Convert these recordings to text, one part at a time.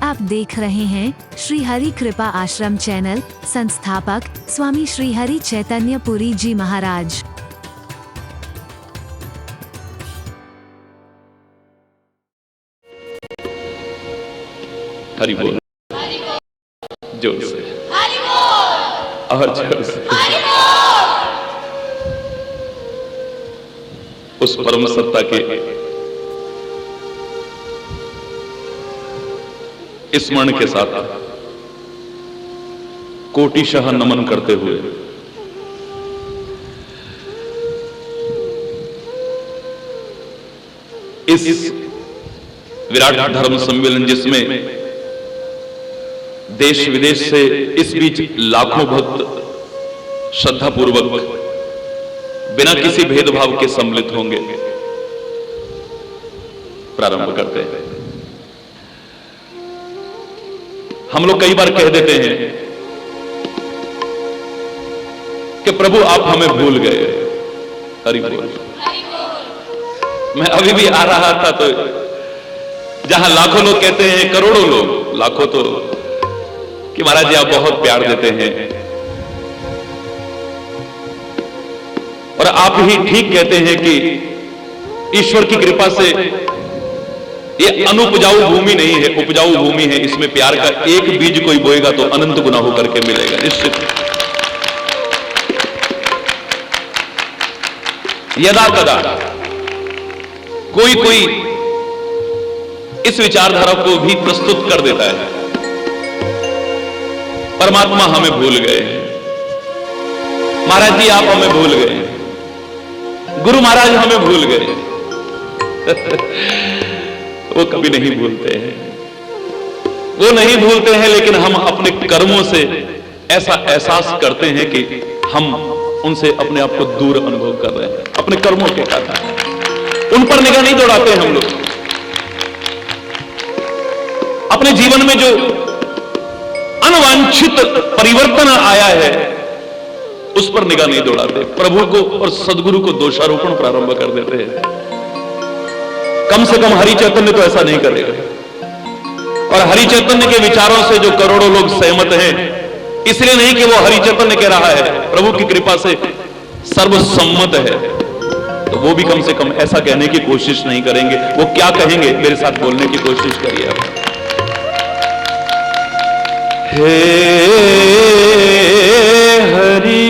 आप देख रहे हैं श्री हरि कृपा आश्रम चैनल। संस्थापक स्वामी श्री हरि चैतन्य पुरी जी महाराज। हरि बोल, जोर से और जोर से। उस परम सत्ता के स्मरण के साथ कोटिशः नमन करते हुए इस विराट धर्म सम्मेलन, जिसमें देश विदेश से इस बीच लाखों भक्त श्रद्धापूर्वक बिना किसी भेदभाव के सम्मिलित होंगे, प्रारंभ करते हैं। हम लोग कई बार कह देते हैं कि प्रभु आप हमें भूल गए। हरि बोल। मैं अभी भी आ रहा था तो जहां लाखों लोग कहते हैं, करोड़ों लोग, लाखों तो कि महाराज जी आप बहुत प्यार देते हैं और आप ही ठीक कहते हैं कि ईश्वर की कृपा से ये अनुपजाऊ भूमि नहीं है, उपजाऊ भूमि है। इसमें प्यार का एक बीज कोई बोएगा तो अनंत गुना होकर के मिलेगा, निश्चित। यदा कदा कोई इस विचारधारा को भी प्रस्तुत कर देता है, परमात्मा हमें भूल गए, महाराज जी आप हमें भूल गए, गुरु महाराज हमें भूल गए। वो कभी नहीं भूलते हैं, वो नहीं भूलते हैं, लेकिन हम अपने कर्मों से ऐसा एहसास करते हैं कि हम उनसे अपने आप को दूर अनुभव कर रहे हैं, अपने कर्मों के कारण। उन पर निगाह नहीं दौड़ाते हम लोग। अपने जीवन में जो अनवांछित परिवर्तन आया है उस पर निगाह नहीं दौड़ाते, प्रभु को और सदगुरु को दोषारोपण प्रारंभ कर देते हैं। कम से कम हरि चैतन्य तो ऐसा नहीं करेगा, और हरि चैतन्य के विचारों से जो करोड़ों लोग सहमत हैं, इसलिए नहीं कि वो हरि चैतन्य कह रहा है, प्रभु की कृपा से सर्वसम्मत है, तो वो भी कम से कम ऐसा कहने की कोशिश नहीं करेंगे। वो क्या कहेंगे, मेरे साथ बोलने की कोशिश करिए आप। हे हरि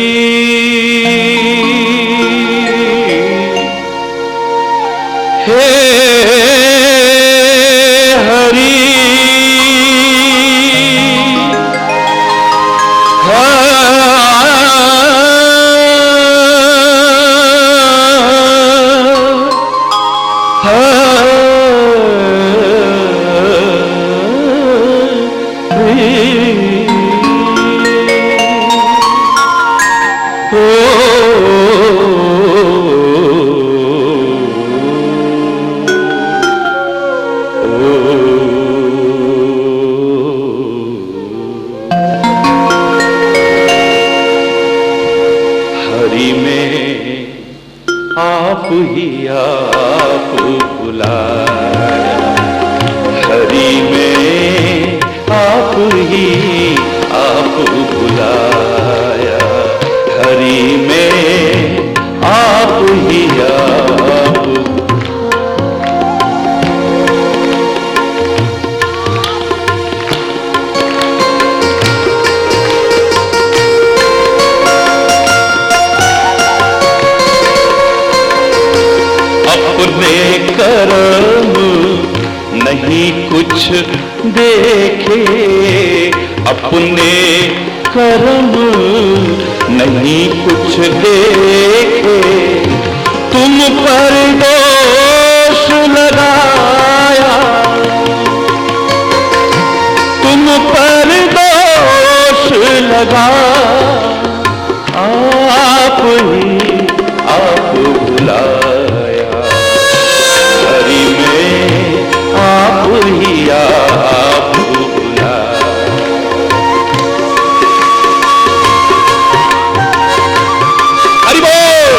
देखे, अपने कर्म नहीं कुछ देखे, तुम पर दोष लगाया, तुम पर दोष लगा, आप ही आप बुलाया, हरि में आप ही आप बुलाया। हरि बोल।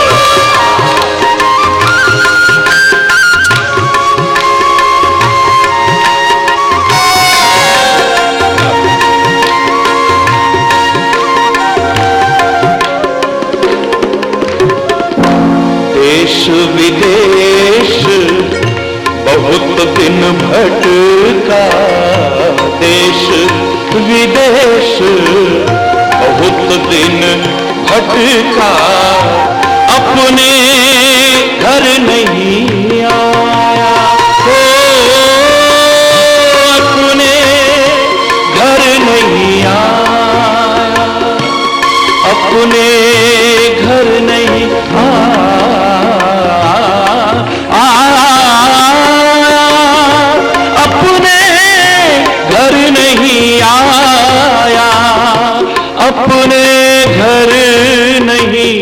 दिन भटका देश विदेश, बहुत दिन भटका अपने घर नहीं आया, ओ अपने घर नहीं आया, अपने घर नहीं अपने घर नहीं आया, अपने घर नहीं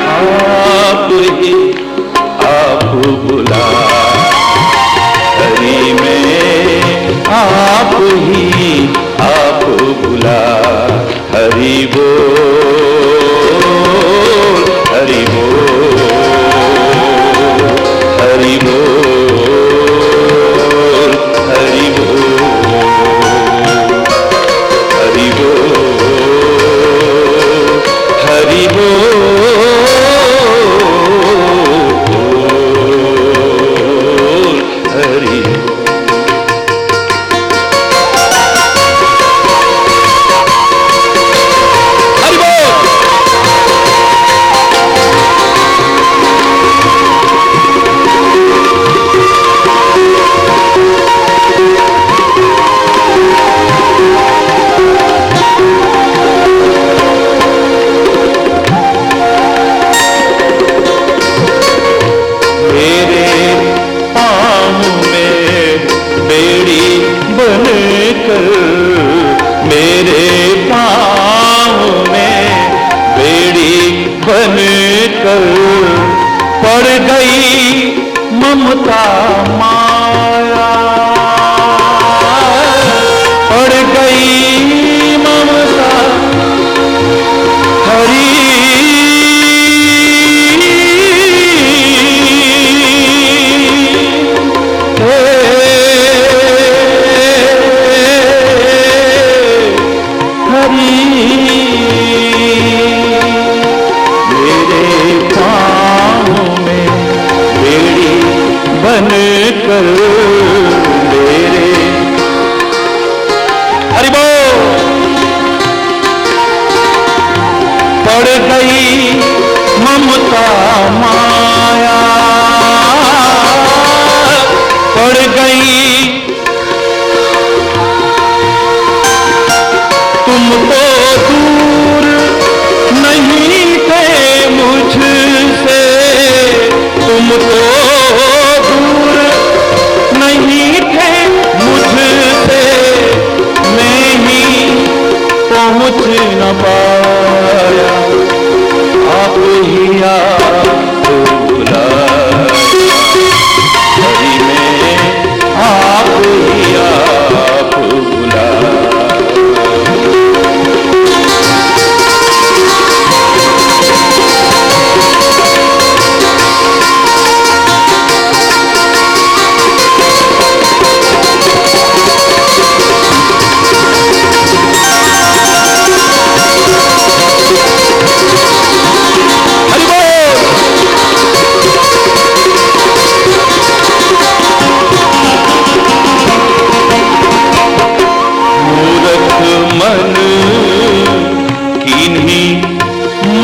आप ही आप बुला हरि में, आप ही आप बुला हरि बोल, हरि बोल, हरि बोल, हरि बोल, हरि बोल, हरि बोल, हरि बोल। पड़ गई ममता माया, पड़ गई ममता हरी, बन कर मेरे, हरि बोल, पड़ गई ममता माया, पड़ गई तुम तो दूर नहीं थे मुझसे, तुम तो नहीं थे मुझसे, मैं ही पहुँच न पाया, आप ही आप बुला हरि में, आप ही आप बुला।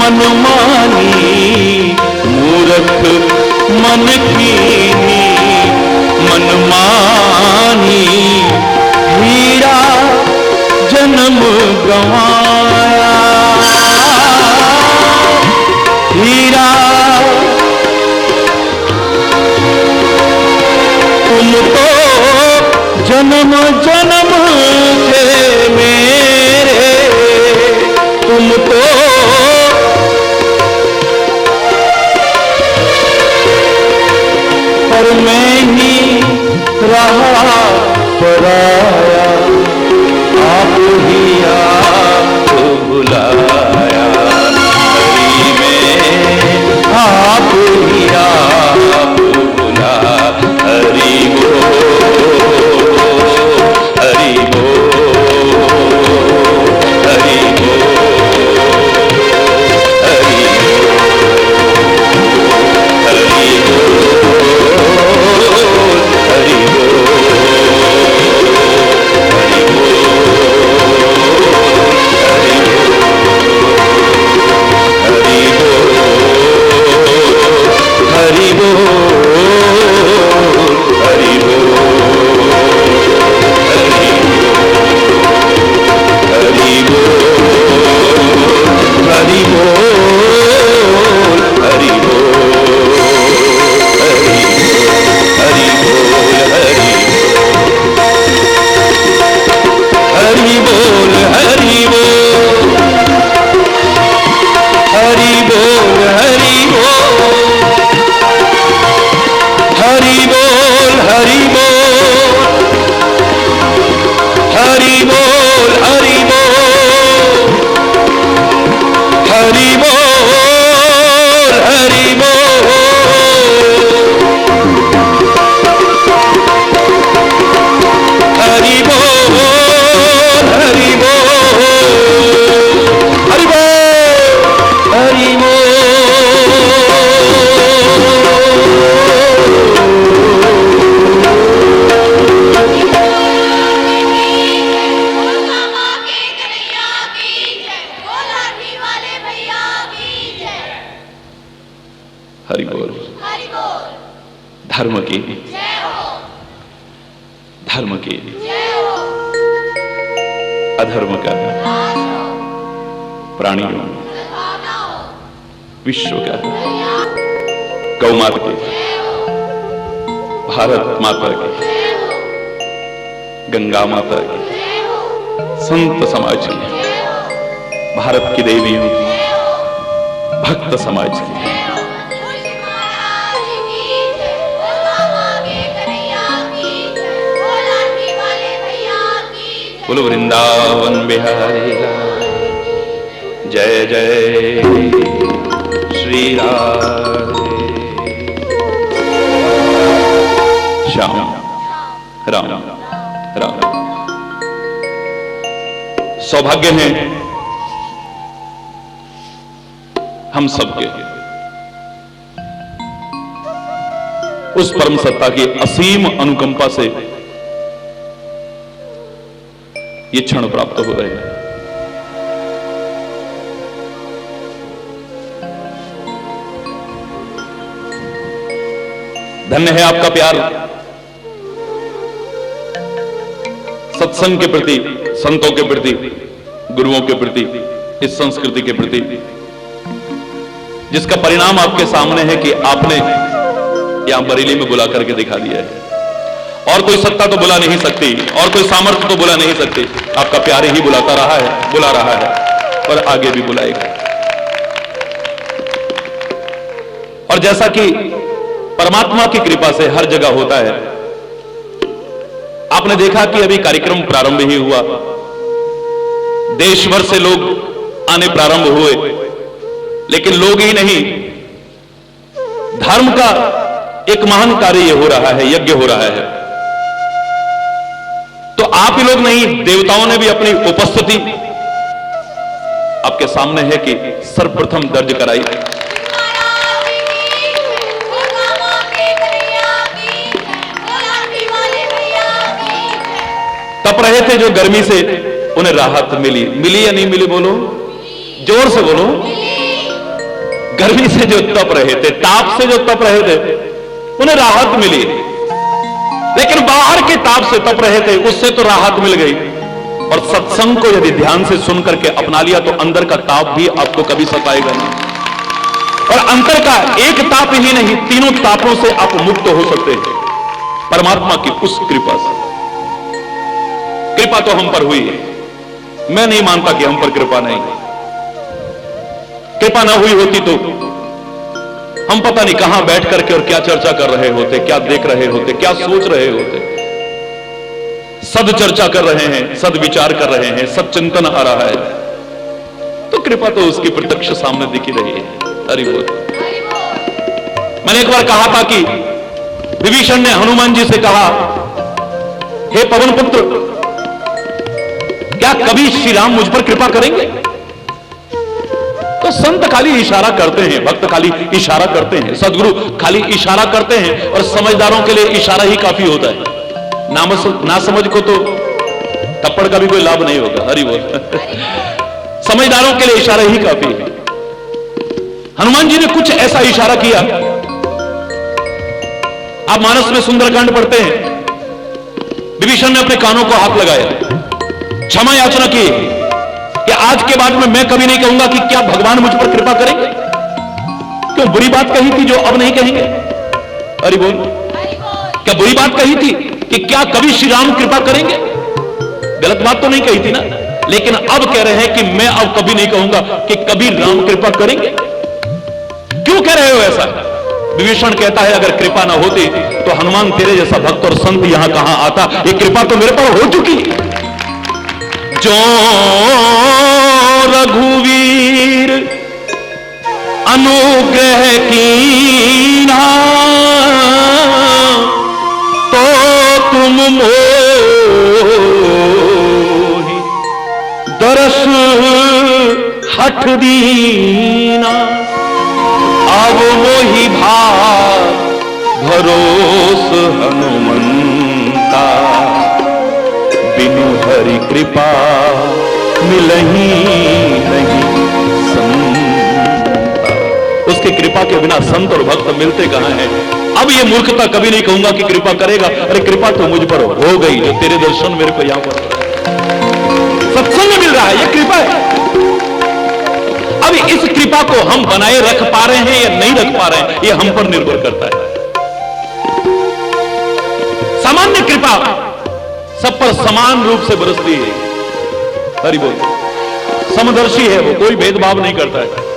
मनमानी मूर्ख मन कीनी मनमानी, हीरा जन्म गंवाया, हीरा तुम तो जन्म जन्म से मेरे, तुम तो पर मैं ही रहा पराया, आप ही आप बुलाया हरि में, आप ही आप बुला हरि बोल, हरि बोल, हरि बोल, हरि बोल, हरि बोल। धर्म की, धर्म की, अधर्म का, प्राणियों, विश्व का, गौ माता की, भारत माता की, गंगा माता की, संत समाज की, भारत की देवियों की, भक्त समाज की, बोलो वृंदावन बिहारी लाल, जय जय श्री राधे श्याम राम राम। सौभाग्य है हम सबके उस परम सत्ता की असीम अनुकंपा से ये क्षण प्राप्त हो रहे हैं। धन्य है आपका प्यार सत्संग के प्रति, संतों के प्रति, गुरुओं के प्रति, इस संस्कृति के प्रति, जिसका परिणाम आपके सामने है कि आपने यहां बरेली में बुला करके दिखा दिया है। और कोई सत्ता तो बुला नहीं सकती, और कोई सामर्थ्य तो बुला नहीं सकती। आपका प्यार ही बुलाता रहा है, बुला रहा है और आगे भी बुलाएगा। और जैसा कि परमात्मा की कृपा से हर जगह होता है, आपने देखा कि अभी कार्यक्रम प्रारंभ ही हुआ, देश भर से लोग आने प्रारंभ हुए, लेकिन लोग ही नहीं, धर्म का एक महान कार्य हो रहा है, यज्ञ हो रहा है। तो आप ही लोग नहीं, देवताओं ने भी अपनी उपस्थिति आपके सामने है कि सर्वप्रथम दर्ज कराई। तप रहे थे जो गर्मी से, उन्हें राहत मिली। मिली या नहीं मिली? बोलो, जोर से बोलो। गर्मी से जो तप रहे थे, ताप से जो तप रहे थे, उन्हें राहत मिली। लेकिन बाहर के ताप से तप रहे थे, उससे तो राहत मिल गई। और सत्संग को यदि ध्यान से सुन करके अपना लिया तो अंदर का ताप भी आपको कभी सताएगा नहीं। और अंतर का एक ताप ही नहीं, तीनों तापों से आप मुक्त हो सकते हैं परमात्मा की उस कृपा से। कृपा तो हम पर हुई है, मैं नहीं मानता कि हम पर कृपा नहीं। कृपा ना हुई होती तो हम पता नहीं कहां बैठ करके और क्या चर्चा कर रहे होते, क्या देख रहे होते, क्या सोच रहे होते। सद चर्चा कर रहे हैं, सद विचार कर रहे हैं, सद चिंतन आ रहा है, तो कृपा तो उसकी प्रत्यक्ष सामने दिख ही रही है। हरि बोल। मैंने एक बार कहा था कि विभीषण ने हनुमान जी से कहा, हे पवन पुत्र, क्या कभी श्री राम मुझ पर कृपा करेंगे? तो संत खाली इशारा करते हैं, भक्त खाली इशारा करते हैं, सदगुरु खाली इशारा करते हैं, और समझदारों के लिए इशारा ही काफी होता है। ना समझ को तो थप्पड़ का भी कोई लाभ नहीं होगा। हरि बोल। समझदारों के लिए इशारा ही काफी है। हनुमान जी ने कुछ ऐसा इशारा किया। आप मानस में सुंदरकांड पढ़ते हैं, विभीषण ने अपने कानों को हाथ लगाया, क्षमा याचना की कि आज के बाद में मैं कभी नहीं कहूंगा कि क्या भगवान मुझ पर कृपा करेंगे। क्यों बुरी बात कही थी जो अब नहीं कहेंगे? अरे बोल, क्या बुरी बात कही थी कि क्या कभी श्री राम कृपा करेंगे? गलत बात तो नहीं कही थी ना, लेकिन अब कह रहे हैं कि मैं अब कभी नहीं कहूंगा कि कभी राम कृपा करेंगे। क्यों कह रहे हो ऐसा? विभीषण कहता है, अगर कृपा ना होती तो हनुमान तेरे जैसा भक्त और संत यहां कहां आता। ये कृपा तो मेरे पर हो चुकी। जो रघुवीर अनुग्रह कीना, तो तुम मोहि दरस हठ दीना। अब मोहि भाव भरोस हनुमंता, बिनु हरि कृपा मिलही नहीं संता। उस उसकी कृपा के बिना संत और भक्त मिलते कहां हैं। अब ये मूर्खता कभी नहीं कहूंगा कि कृपा करेगा, अरे कृपा तो मुझ पर हो गई, जो तेरे दर्शन मेरे को यहां पर सत्संग में मिल रहा है, ये कृपा है। अब इस कृपा को हम बनाए रख पा रहे हैं या नहीं रख पा रहे हैं, ये हम पर निर्भर करता है। सामान्य कृपा सब पर समान रूप से बरसती है, हरि बोल, समदर्शी है वो, कोई भेदभाव नहीं करता है।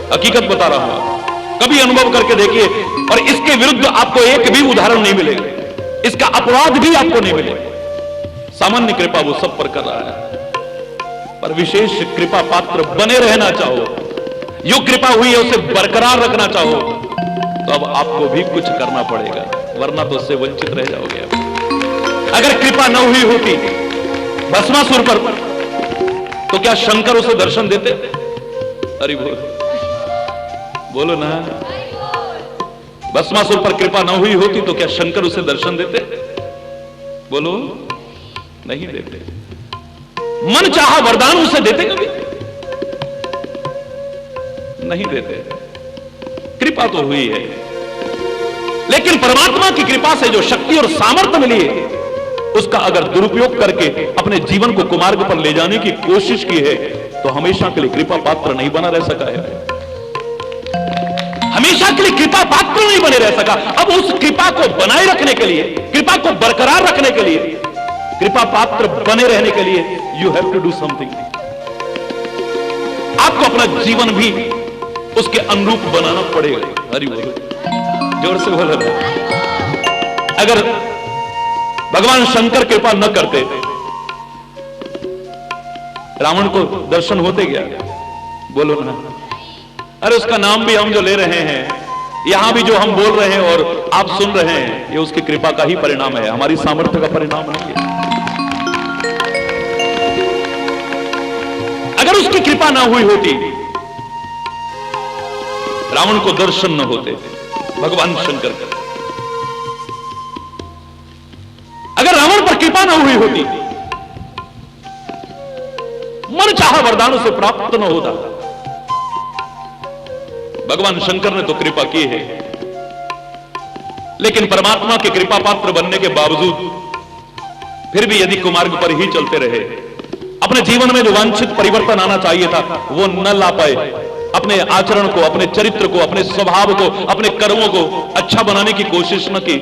हकीकत बता रहा हूं, कभी अनुभव करके देखिए, और इसके विरुद्ध आपको एक भी उदाहरण नहीं मिलेगा, इसका अपवाद भी आपको नहीं मिलेगा। सामान्य कृपा वो सब पर कर रहा है, पर विशेष कृपा पात्र बने रहना चाहो, जो कृपा हुई है उसे बरकरार रखना चाहो, तो अब आपको भी कुछ करना पड़ेगा, वरना तो उससे वंचित रह जाओगे। अगर कृपा न हुई होती भस्मासुर पर, तो क्या शंकर उसे दर्शन देते? अरे बोलो ना, भस्मासुर पर कृपा न हुई होती तो क्या शंकर उसे दर्शन देते? बोलो, नहीं देते। मन चाहा वरदान उसे देते कभी? नहीं देते। कृपा तो हुई है, लेकिन परमात्मा की कृपा से जो शक्ति और सामर्थ्य मिली है, उसका अगर दुरुपयोग करके अपने जीवन को कुमार्ग पर ले जाने की कोशिश की है, तो हमेशा के लिए कृपा पात्र नहीं बना रह सका है, हमेशा के लिए कृपा पात्र नहीं बने रह सका। अब उस कृपा को बनाए रखने के लिए, कृपा को बरकरार रखने के लिए, कृपा पात्र बने रहने के लिए you have to do something. आपको अपना जीवन भी उसके अनुरूप बनाना पड़ेगा। हरि बोल, जोर से बोलो। अगर भगवान शंकर कृपा न करते, रावण को दर्शन होते क्या? बोलो ना। अरे उसका नाम भी हम जो ले रहे हैं, यहां भी जो हम बोल रहे हैं और आप सुन रहे हैं, ये उसकी कृपा का ही परिणाम है, हमारी सामर्थ्य का परिणाम नहीं है। अगर उसकी कृपा ना हुई होती, रावण को दर्शन न होते भगवान शंकर का। अगर रावण पर कृपा ना हुई होती, मन चाहा वरदान उसे प्राप्त न होता। भगवान शंकर ने तो कृपा की है, लेकिन परमात्मा के कृपा पात्र बनने के बावजूद फिर भी यदि कुमार्ग पर ही चलते रहे, अपने जीवन में जो वांछित परिवर्तन आना चाहिए था वो न ला पाए, अपने आचरण को, अपने चरित्र को, अपने स्वभाव को, अपने कर्मों को अच्छा बनाने की कोशिश न की,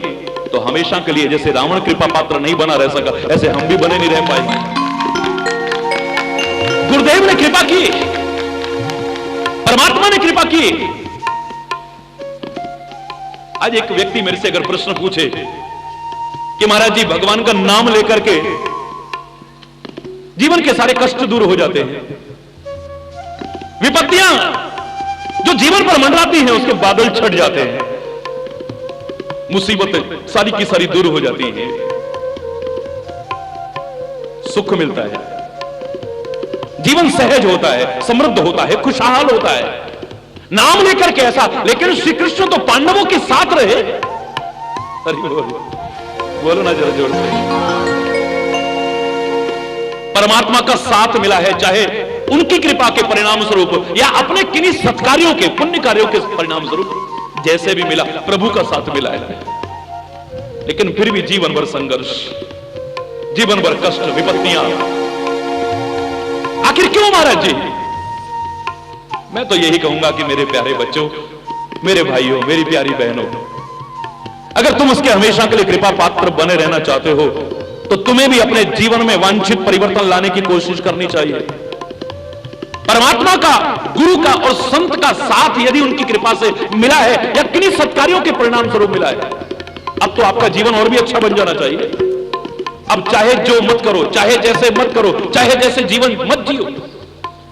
तो हमेशा के लिए जैसे रावण कृपा पात्र नहीं बना रह सका, ऐसे हम भी बने नहीं रह पाएंगे। गुरुदेव ने कृपा की, परमात्मा ने कृपा की। आज एक व्यक्ति मेरे से अगर प्रश्न पूछे कि महाराज जी, भगवान का नाम लेकर के जीवन के सारे कष्ट दूर हो जाते हैं, विपत्तियां जो जीवन पर मंडराती हैं उसके बादल छट जाते हैं, मुसीबतें सारी की सारी दूर हो जाती हैं, सुख मिलता है, जीवन सहज होता है, समृद्ध होता है, खुशहाल होता है, नाम लेकर के ऐसा। लेकिन श्री कृष्ण तो पांडवों के साथ रहे। अरे बोलो ना जरा जोर से। परमात्मा का साथ मिला है, चाहे उनकी कृपा के परिणाम स्वरूप या अपने किन्हीं सत्कार्यों के, पुण्य कार्यों के परिणाम स्वरूप, जैसे भी मिला, प्रभु का साथ मिला है। लेकिन फिर भी जीवन भर संघर्ष, जीवन भर कष्ट, विपत्तियां। आखिर क्यों महाराज जी? मैं तो यही कहूंगा कि मेरे प्यारे बच्चों, मेरे भाइयों, मेरी प्यारी बहनों, अगर तुम उसके हमेशा के लिए कृपा पात्र बने रहना चाहते हो, तो तुम्हें भी अपने जीवन में वांछित परिवर्तन लाने की कोशिश करनी चाहिए। परमात्मा का, गुरु का और संत का साथ यदि उनकी कृपा से मिला है या किन्हीं सत्कार्यों के परिणाम स्वरूप मिला है, अब तो आपका जीवन और भी अच्छा बन जाना चाहिए। अब चाहे जो मत करो, चाहे जैसे मत करो, चाहे जैसे जीवन मत जियो,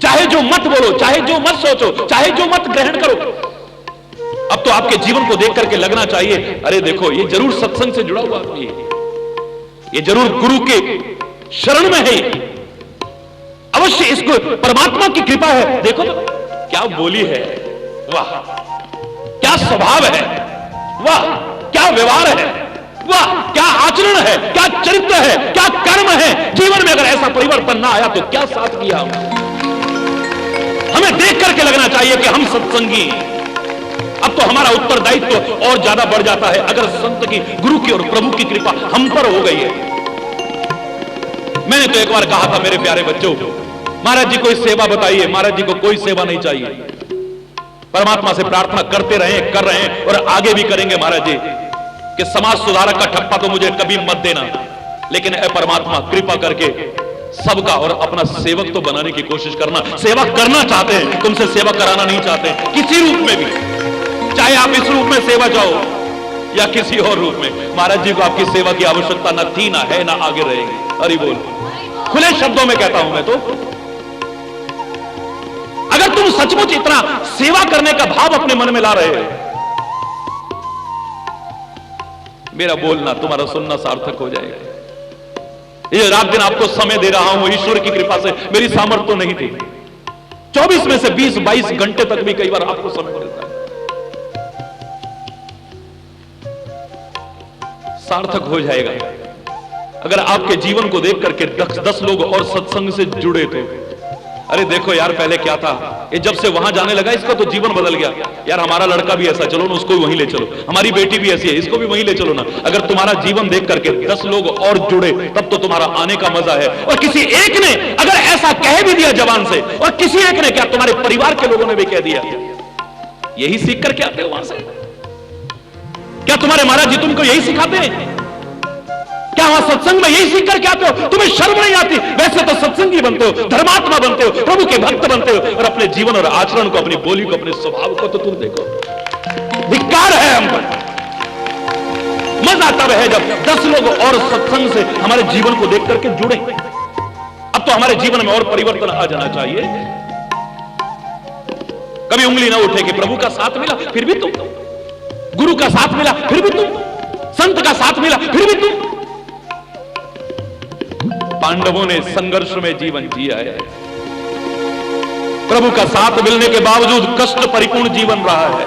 चाहे जो मत बोलो, चाहे जो मत सोचो, चाहे जो मत ग्रहण करो, अब तो आपके जीवन को देख करके लगना चाहिए, अरे देखो ये जरूर सत्संग से जुड़ा हुआ आदमी है, ये जरूर गुरु के शरण में है, अवश्य इसको परमात्मा की कृपा है। देखो तो क्या बोली है, वाह क्या स्वभाव है, वाह क्या व्यवहार है, वाह क्या आचरण है, क्या चरित्र है, क्या कर्म है। जीवन में अगर ऐसा परिवर्तन ना आया तो क्या साथ किया? हमें देख करके लगना चाहिए कि हम सत्संगी, तो हमारा उत्तरदायित्व और ज्यादा बढ़ जाता है अगर संत की, गुरु की और प्रभु की कृपा हम पर हो गई है। मैंने तो एक बार कहा था मेरे प्यारे बच्चों, महाराज जी कोई सेवा बताइए। महाराज जी को कोई सेवा नहीं चाहिए, परमात्मा से प्रार्थना करते रहे, कर रहे हैं और आगे भी करेंगे महाराज जी कि समाज सुधारक का ठप्पा तो मुझे कभी मत देना, लेकिन ऐ परमात्मा कृपा करके सबका और अपना सेवक तो बनाने की कोशिश करना। सेवा करना चाहते हैं, तुमसे सेवा कराना नहीं चाहते किसी रूप में भी, चाहे आप इस रूप में सेवा चाहो या किसी और रूप में। महाराज जी को आपकी सेवा की आवश्यकता ना थी, ना है, ना आगे रहेगी। हरि बोल। खुले शब्दों में कहता हूं मैं तो, अगर तुम सचमुच इतना सेवा करने का भाव अपने मन में ला रहे हो, मेरा बोलना, तुम्हारा सुनना सार्थक हो जाएगा। ये रात दिन आपको समय दे रहा हूं ईश्वर की कृपा से, मेरी सामर्थ्य तो नहीं थी। 24 में से 20-22 घंटे तक भी कई बार आपको समय मिलता है, सार्थक हो जाएगा अगर आपके जीवन को देख करके 10 लोग और सत्संग से जुड़े तो। अरे देखो यार, पहले क्या था, ये जब से वहां जाने लगा इसका तो जीवन बदल गया। यार हमारा लड़का भी ऐसा, चलो ना उसको भी वहीं ले चलो, हमारी बेटी भी ऐसी है, इसको भी वहीं ले चलो ना। अगर तुम्हारा जीवन देख करके 10 लोग और जुड़े तब तो तुम्हारा आने का मजा है। और किसी एक ने अगर ऐसा कह भी दिया जबान से, और किसी एक ने क्या, तुम्हारे परिवार के लोगों ने भी कह दिया, यही सीख करके आते हो वहां से? क्या तुम्हारे महाराज जी तुमको यही सिखाते हैं? क्या वहां सत्संग में यही सीख करके आते हो? तुम्हें शर्म नहीं आती? वैसे तो सत्संगी बनते हो, धर्मात्मा बनते हो, प्रभु के भक्त बनते हो, और अपने जीवन और आचरण को, अपनी बोली को, अपने स्वभाव को तो तुम देखो, धिक्कार है हम पर। मजा तब है जब 10 लोग और सत्संग से हमारे जीवन को देख करके जुड़े। अब तो हमारे जीवन में और परिवर्तन आ जाना चाहिए। कभी उंगली ना उठे कि प्रभु का साथ मिला फिर भी तुम, गुरु का साथ मिला फिर भी तुम, संत का साथ मिला फिर भी तुम। पांडवों ने संघर्ष में जीवन जिया है, प्रभु का साथ मिलने के बावजूद कष्ट परिपूर्ण जीवन रहा है।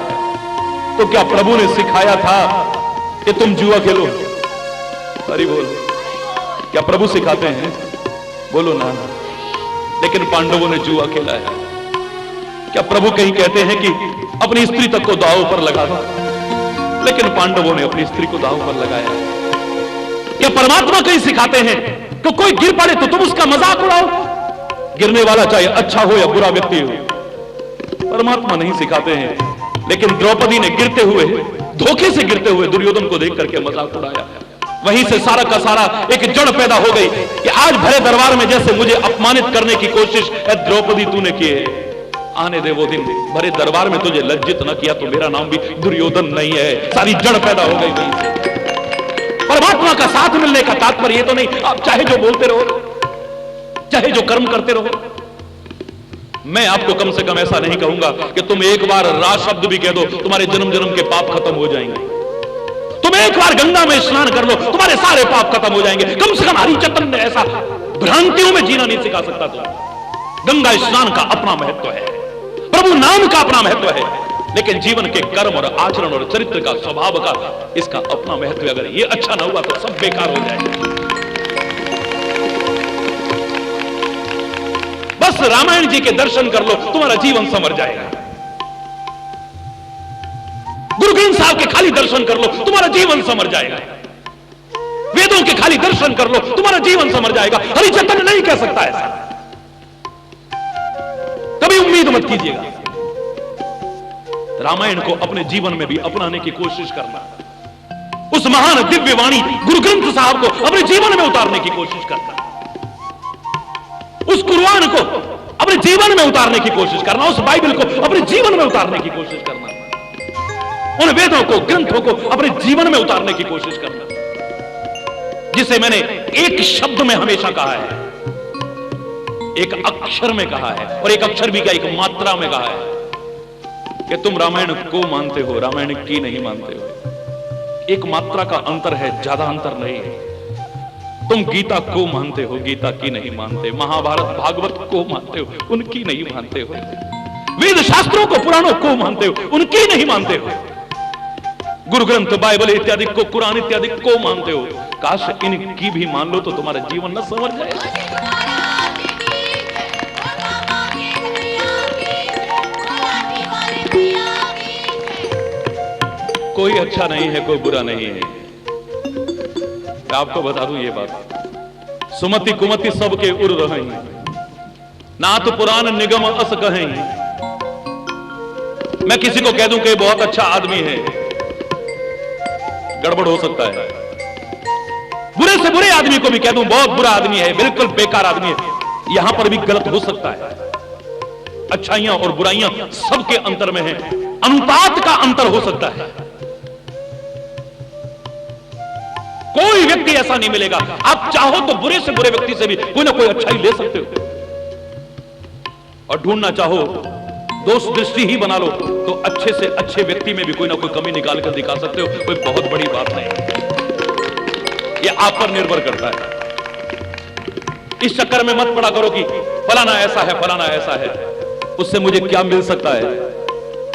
तो क्या प्रभु ने सिखाया था कि तुम जुआ खेलो? हरि बोल। क्या प्रभु सिखाते हैं? बोलो ना। लेकिन पांडवों ने जुआ खेला है। क्या प्रभु कहीं कहते हैं कि अपनी स्त्री तक को दांव पर लगा दो? लेकिन पांडवों ने अपनी स्त्री को दांव पर लगाया। क्या परमात्मा कहीं सिखाते हैं कि कोई गिर पड़े तो तुम उसका मजाक उड़ाओ? गिरने वाला चाहे अच्छा हो या बुरा व्यक्ति हो, परमात्मा नहीं सिखाते हैं। लेकिन द्रौपदी ने गिरते हुए, धोखे से गिरते हुए दुर्योधन को देख करके मजाक उड़ाया। वहीं से सारा का सारा एक जड़ पैदा हो गई कि आज भरे दरबार में जैसे मुझे अपमानित करने की कोशिश है द्रौपदी तूने की है, आने दे वो दिन, भरे दरबार में तुझे लज्जित न किया तो मेरा नाम भी दुर्योधन नहीं है। सारी जड़ पैदा हो गई वहीं से। परमात्मा का साथ मिलने का तात्पर्य ये तो नहीं आप चाहे जो बोलते रहो, चाहे जो कर्म करते रहो। मैं आपको कम से कम ऐसा नहीं कहूंगा कि तुम एक बार रा शब्द भी कह दो तुम्हारे जन्म जन्म के पाप खत्म हो जाएंगे। तुम एक बार गंगा में स्नान कर लो तुम्हारे सारे पाप खत्म हो जाएंगे। कम से कम हरिचंदन ने ऐसा भ्रांतियों में जीना नहीं सिखा सकता तुम। गंगा स्नान का अपना महत्व है, प्रभु नाम का अपना महत्व है, लेकिन जीवन के कर्म और आचरण और चरित्र का, स्वभाव का, इसका अपना महत्व। अगर ये अच्छा ना हुआ तो सब बेकार हो जाएगा। बस रामायण जी के दर्शन कर लो तुम्हारा जीवन संवर जाएगा। गुरु ग्रंथ साहब के खाली दर्शन कर लो तुम्हारा जीवन संवर जाएगा। वेदों के खाली दर्शन कर लो तुम्हारा जीवन संवर जाएगा। हरिचंदन नहीं कह सकता ऐसा, कभी उम्मीद मत कीजिएगा। रामायण को अपने जीवन में भी अपनाने की कोशिश करना, उस महान दिव्य वाणी गुरु ग्रंथ साहब को अपने जीवन में उतारने की कोशिश करना, उस कुरान को अपने जीवन में उतारने की कोशिश करना, उस बाइबल को अपने जीवन में उतारने की कोशिश करना, उन वेदों को, ग्रंथों को अपने जीवन में उतारने की कोशिश करना, जिसे मैंने एक शब्द में हमेशा कहा है, एक अक्षर में कहा है, और एक अक्षर भी क्या, एक मात्रा में कहा है कि तुम रामायण को मानते हो, रामायण की नहीं मानते हो। एक मात्रा का अंतर है, ज्यादा अंतर नहीं है। तुम गीता को मानते हो, गीता की नहीं मानते। महाभारत भागवत को मानते हो, उनकी नहीं मानते हो। वेद शास्त्रों को, पुराणों को मानते हो, उनकी नहीं मानते हो। गुरु ग्रंथ, बाइबल इत्यादि को, कुरान इत्यादि को मानते हो। काश इनकी भी मान लो तो तुम्हारा जीवन न संवर जाए। कोई अच्छा नहीं है, कोई बुरा नहीं है। मैं आपको बता दूं ये बात, सुमति कुमति सबके उर रही, नाथ पुराण निगम अस कहें। मैं किसी को कह दूं कि बहुत अच्छा आदमी है, गड़बड़ हो सकता है। बुरे से बुरे आदमी को भी कह दूं बहुत बुरा आदमी है, बिल्कुल बेकार आदमी है, यहां पर भी गलत हो सकता है। अच्छाइयां और बुराइयां सबके अंतर में है, अनुपात का अंतर हो सकता है। कोई व्यक्ति ऐसा नहीं मिलेगा, आप चाहो तो बुरे से बुरे व्यक्ति से भी कोई ना कोई अच्छाई ले सकते हो, और ढूंढना चाहो दोष दृष्टि ही बना लो तो अच्छे से अच्छे व्यक्ति में भी कोई ना कोई कमी निकाल कर दिखा सकते हो। कोई बहुत बड़ी बात नहीं, ये आप पर निर्भर करता है। इस चक्कर में मत पड़ा करो कि फलाना ऐसा है, फलाना ऐसा है, उससे मुझे क्या मिल सकता है।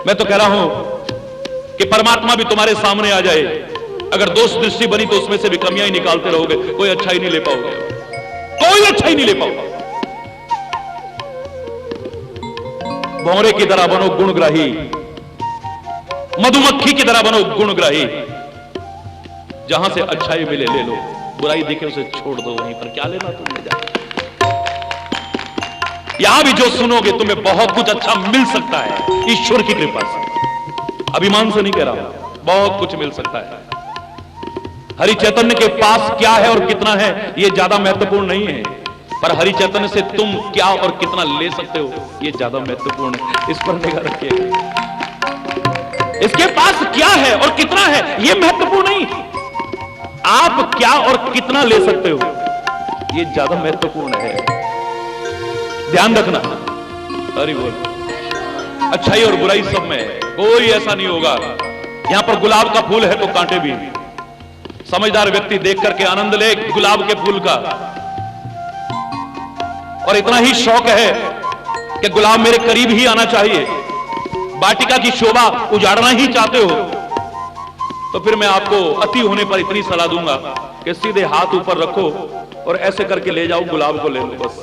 मैं तो कह रहा हूं कि परमात्मा भी तुम्हारे सामने आ जाए, अगर दोष दृष्टि बनी तो उसमें से भी कमियां ही निकालते रहोगे, कोई अच्छाई नहीं ले पाओगे, कोई अच्छाई नहीं ले पाओगे। भौरे की तरह बनो गुणग्राही, मधुमक्खी की तरह बनो गुणग्राही, जहां से अच्छाई मिले ले लो, बुराई दिखे उसे छोड़ दो, वहीं पर क्या लेना तुमने जाके। यहां भी जो सुनोगे तुम्हें बहुत कुछ अच्छा मिल सकता है ईश्वर की कृपा से, अभिमान से नहीं कह रहा हूं, बहुत कुछ मिल सकता है। हरि चैतन्य के पास क्या है और कितना है यह ज्यादा महत्वपूर्ण नहीं है, पर हरि चैतन्य से तुम क्या और कितना ले सकते हो यह ज्यादा महत्वपूर्ण है। इस पर निगाह रखिएगा। इसके पास क्या है और कितना है यह महत्वपूर्ण नहीं, आप क्या और कितना ले सकते हो यह ज्यादा महत्वपूर्ण है। ध्यान रखना। हरि बोल। अच्छाई और बुराई सब में है, कोई ऐसा नहीं होगा। यहां पर गुलाब का फूल है तो कांटे भी। समझदार व्यक्ति देख करके आनंद ले गुलाब के फूल का, और इतना ही शौक है कि गुलाब मेरे करीब ही आना चाहिए, वाटिका की शोभा उजाड़ना ही चाहते हो, तो फिर मैं आपको अति होने पर इतनी सलाह दूंगा कि सीधे हाथ ऊपर रखो और ऐसे करके ले जाओ, गुलाब को ले लो। बस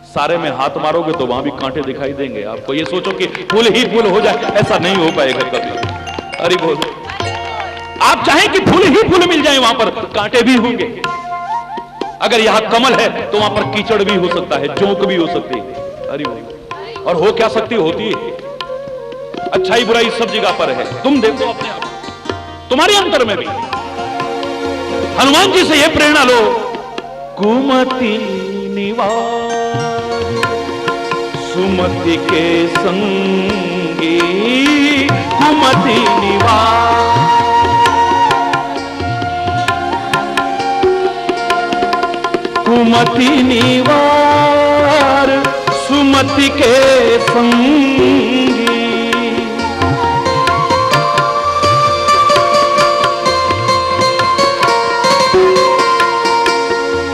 सारे में हाथ मारोगे तो वहां भी कांटे दिखाई देंगे आपको। ये सोचो कि फूल ही फूल हो जाए, ऐसा नहीं हो पाएगा कभी। अरे बोल, आप चाहें कि फूल ही फूल मिल जाए, वहां पर कांटे भी होंगे। अगर यहां कमल है तो वहां पर कीचड़ भी हो सकता है, जोंक भी हो सकती है। अरे बोल, और हो क्या सकती होती है। अच्छाई बुराई सब जगह पर है, तुम देखो अपने आप, तुम्हारे अंतर में भी। हनुमान जी से यह प्रेरणा लो, कुमति निवास सुमति के संगी, कुमति निवास कुमति निवार सुमति के संगी।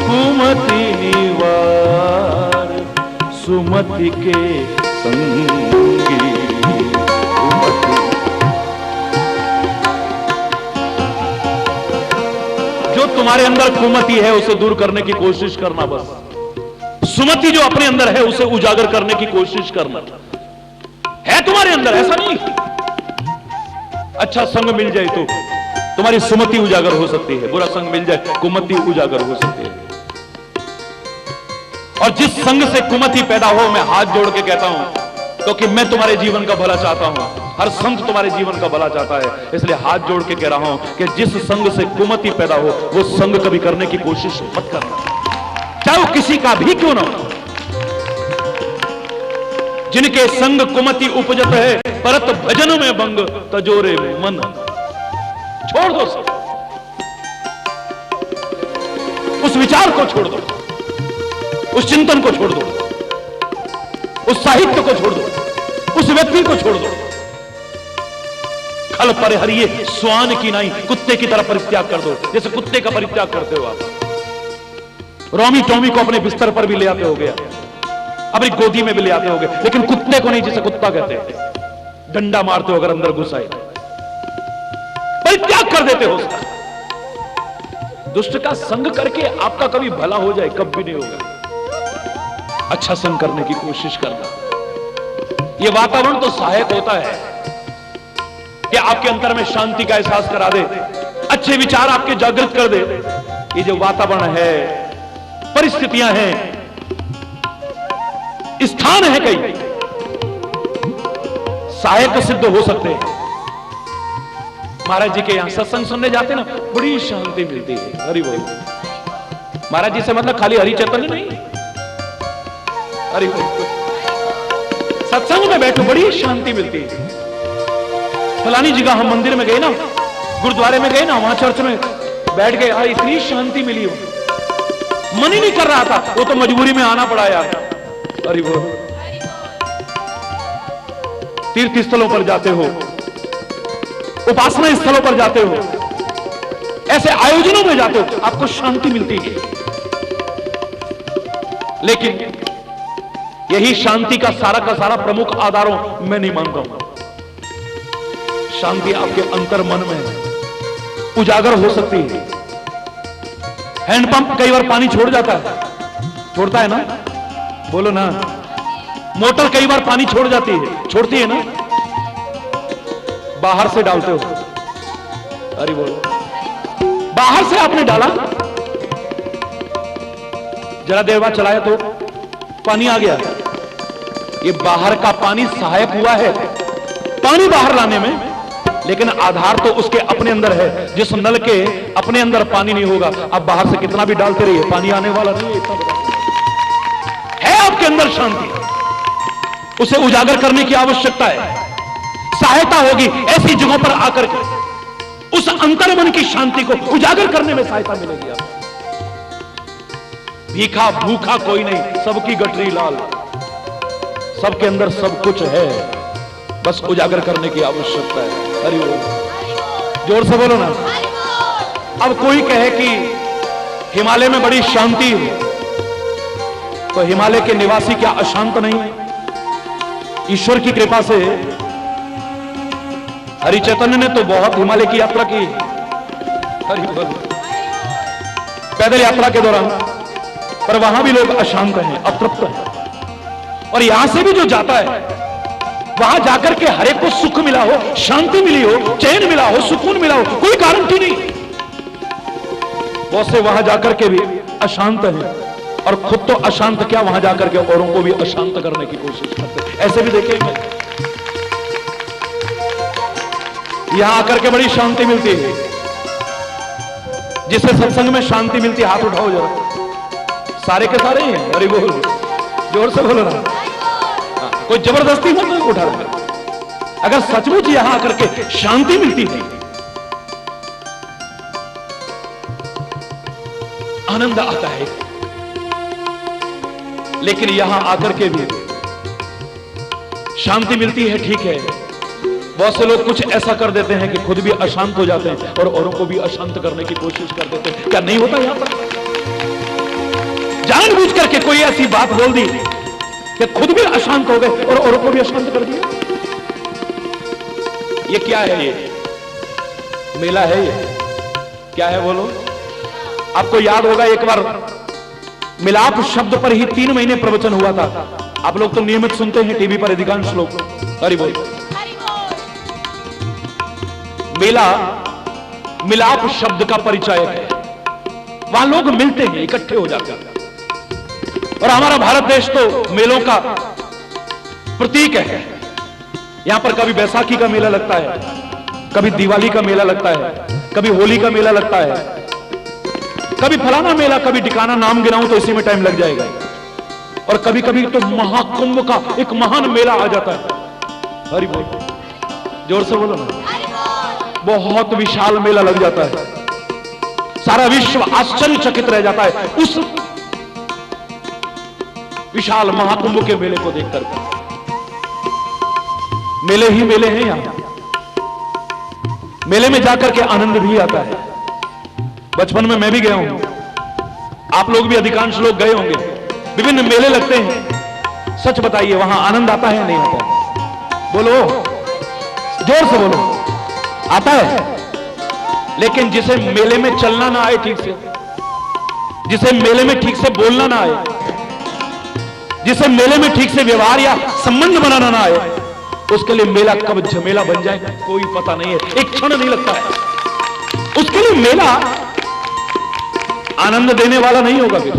कुमति निवार सुमति के संगी। जो तुम्हारे अंदर कुमति है उसे दूर करने की कोशिश करना, बस। सुमति जो अपने अंदर है उसे उजागर करने की कोशिश करना। है तुम्हारे अंदर, ऐसा नहीं। अच्छा संग मिल जाए तो तुम्हारी सुमति उजागर हो सकती है, बुरा संग मिल जाए कुमति उजागर हो सकती है। और जिस संग से कुमति पैदा हो, मैं हाथ जोड़ के कहता हूं, क्योंकि मैं तुम्हारे जीवन का भला चाहता हूं, हर संत तुम्हारे जीवन का भला चाहता है, इसलिए हाथ जोड़ के कह रहा हूं कि जिस संग से कुमति पैदा हो वो संग कभी करने की कोशिश मत करना, चाहे वो किसी का भी क्यों ना हो। जिनके संग कुमति उपजत है, परत भजन में भंग तजोरे मन। छोड़ दो सब, उस विचार को छोड़ दो, उस चिंतन को छोड़ दो, उस साहित्य को छोड़ दो, उस व्यक्ति को छोड़ दो। खल परिहरिए स्वान की नाई, कुत्ते की तरह परित्याग कर दो, जैसे कुत्ते का परित्याग करते हो आप। रोमी टॉमी को अपने बिस्तर पर भी ले आते हो गया, अपनी गोदी में भी ले आते हो गए, लेकिन कुत्ते को नहीं, जिसे कुत्ता कहते हैं। डंडा मारते हो अगर अंदर घुस आए, परित्याग कर देते हो उसका। दुष्ट का संग करके आपका कभी भला हो जाए, कभी नहीं होगा। अच्छा संग करने की कोशिश करना, यह वातावरण तो सहायक होता है, कि आपके अंतर में शांति का एहसास करा दे, अच्छे विचार आपके जागृत कर दे। ये जो वातावरण है, परिस्थितियां हैं, स्थान है, कई सहायक सिद्ध हो सकते हैं। महाराज जी के यहां सत्संग सुनने जाते ना, बड़ी शांति मिलती है। हरि बोल। महाराज जी से मतलब खाली हरि चैतन्य नहीं, हरि बोल। सत्संग में बैठो, बड़ी शांति मिलती है। फलानी जगह हम मंदिर में गए ना, गुरुद्वारे में गए ना, वहां चर्च में बैठ गए, इतनी शांति मिली हो, मन ही नहीं कर रहा था, वो तो मजबूरी में आना पड़ा यार। हरि बोल। तीर्थ स्थलों पर जाते हो, उपासना स्थलों पर जाते हो, ऐसे आयोजनों में जाते हो, आपको शांति मिलती है। लेकिन यही शांति का सारा प्रमुख आधारों मैं नहीं मानता हूं। शांति आपके अंतर मन में उजागर हो सकती है। हैंडपंप कई बार पानी छोड़ जाता है, छोड़ता है ना, बोलो ना। मोटर कई बार पानी छोड़ जाती है, छोड़ती है ना, बाहर से डालते हो। अरे बोलो, बाहर से आपने डाला, जरा देर बाद चलाया तो पानी आ गया। ये बाहर का पानी सहायक हुआ है पानी बाहर लाने में, लेकिन आधार तो उसके अपने अंदर है। जिस नल के अपने अंदर पानी नहीं होगा, आप बाहर से कितना भी डालते रहिए, पानी आने वाला नहीं है। है आपके अंदर शांति, उसे उजागर करने की आवश्यकता है। सहायता होगी ऐसी जगहों पर आकर के, उस अंतर मन की शांति को उजागर करने में सहायता मिलेगी आपको। भीखा भूखा कोई नहीं, सबकी गठरी लाल, सबके अंदर सब कुछ है, बस उजागर करने की आवश्यकता है। हरि बोल। जोर से बोलो ना। अब कोई कहे कि हिमालय में बड़ी शांति है, तो हिमालय के निवासी क्या अशांत नहीं है? ईश्वर की कृपा से हरि चैतन्य ने तो बहुत हिमालय की यात्रा की। हरि बोल। पैदल यात्रा के दौरान, पर वहां भी लोग अशांत हैं, अतृप्त हैं। और यहां से भी जो जाता है, वहां जाकर के हर एक को सुख मिला हो, शांति मिली हो, चैन मिला हो, सुकून मिला हो, कोई गारंटी नहीं। बहुत से वहां जाकर के भी अशांत हैं, और खुद तो अशांत क्या, वहां जाकर के औरों को भी अशांत करने की कोशिश करते हैं। ऐसे भी देखे मैं। यहां आकर के बड़ी शांति मिलती है। जिसे सत्संग में शांति मिलती है, हाथ उठाओ जरा। सारे के सारे ही हैं। अरे बोल, जोर से बोलो ना। कोई जबरदस्ती मत उठा रहा। अगर सचमुच यहां आकर के शांति मिलती है, आनंद आता है, लेकिन यहां आकर के भी शांति मिलती है, ठीक है। बहुत से लोग कुछ ऐसा कर देते हैं कि खुद भी अशांत हो जाते हैं और औरों को भी अशांत करने की कोशिश कर देते हैं। क्या नहीं होता यहां पर? जानबूझ करके कोई ऐसी बात बोल दी कि खुद भी अशांत हो गए और औरों को भी अशांत कर दिया। ये क्या है? ये मेला है? ये क्या है बोलो? आपको याद होगा एक बार मिलाप शब्द पर ही 3 महीने प्रवचन हुआ था। आप लोग तो नियमित सुनते हैं टीवी पर अधिकांश लोग। हरि बोल। मेला मिलाप शब्द का परिचय है। वहां लोग मिलते हैं, इकट्ठे हो जाते हैं। और हमारा भारत देश तो मेलों का प्रतीक है। यहां पर कभी बैसाखी का मेला लगता है, कभी दिवाली का मेला लगता है, कभी होली का मेला लगता है, कभी फलाना मेला, कभी ठिकाना, नाम गिनाऊं तो इसी में टाइम लग जाएगा। और कभी कभी तो महाकुंभ का एक महान मेला आ जाता है। हरि बोल। जोर से बोलो ना। बहुत विशाल मेला लग जाता है, सारा विश्व आश्चर्यचकित रह जाता है उस विशाल महाकुंभ के मेले को देखकर। मेले ही मेले हैं यहां। मेले में जाकर के आनंद भी आता है। बचपन में मैं भी गया हूं, आप लोग भी अधिकांश लोग गए होंगे। विभिन्न मेले लगते हैं। सच बताइए, वहां आनंद आता है नहीं आता? बोलो, जोर से बोलो। आता है। लेकिन जिसे मेले में चलना ना आए ठीक से, जिसे मेले में ठीक से बोलना ना आए, जिसे मेले में ठीक से व्यवहार या संबंध बनाना ना आए, उसके लिए मेला कब झमेला बन जाए कोई पता नहीं है, एक क्षण नहीं लगता है। उसके लिए मेला आनंद देने वाला नहीं होगा, फिर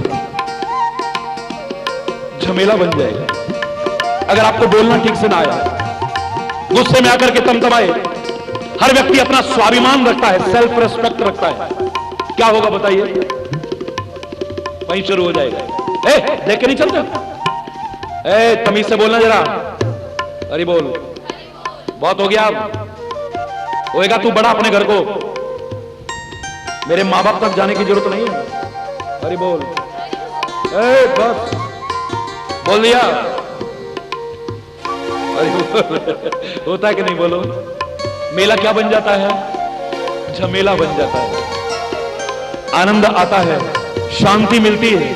झमेला बन जाएगा। अगर आपको बोलना ठीक से ना आया, गुस्से में आकर के तमतमाए, हर व्यक्ति अपना स्वाभिमान रखता है, सेल्फ रेस्पेक्ट रखता है, क्या होगा बताइए? वहीं शुरू हो जाएगा। देख के नहीं चलते? तमीज से बोलना जरा, अरे बोल, बहुत हो गया। अब होएगा तू बड़ा अपने घर को, मेरे मां बाप तक जाने की जरूरत नहीं है। अरे बोल, बस बोल दिया। अरे होता है कि नहीं? बोलो। मेला क्या बन जाता है? झमेला बन जाता है। आनंद आता है, शांति मिलती है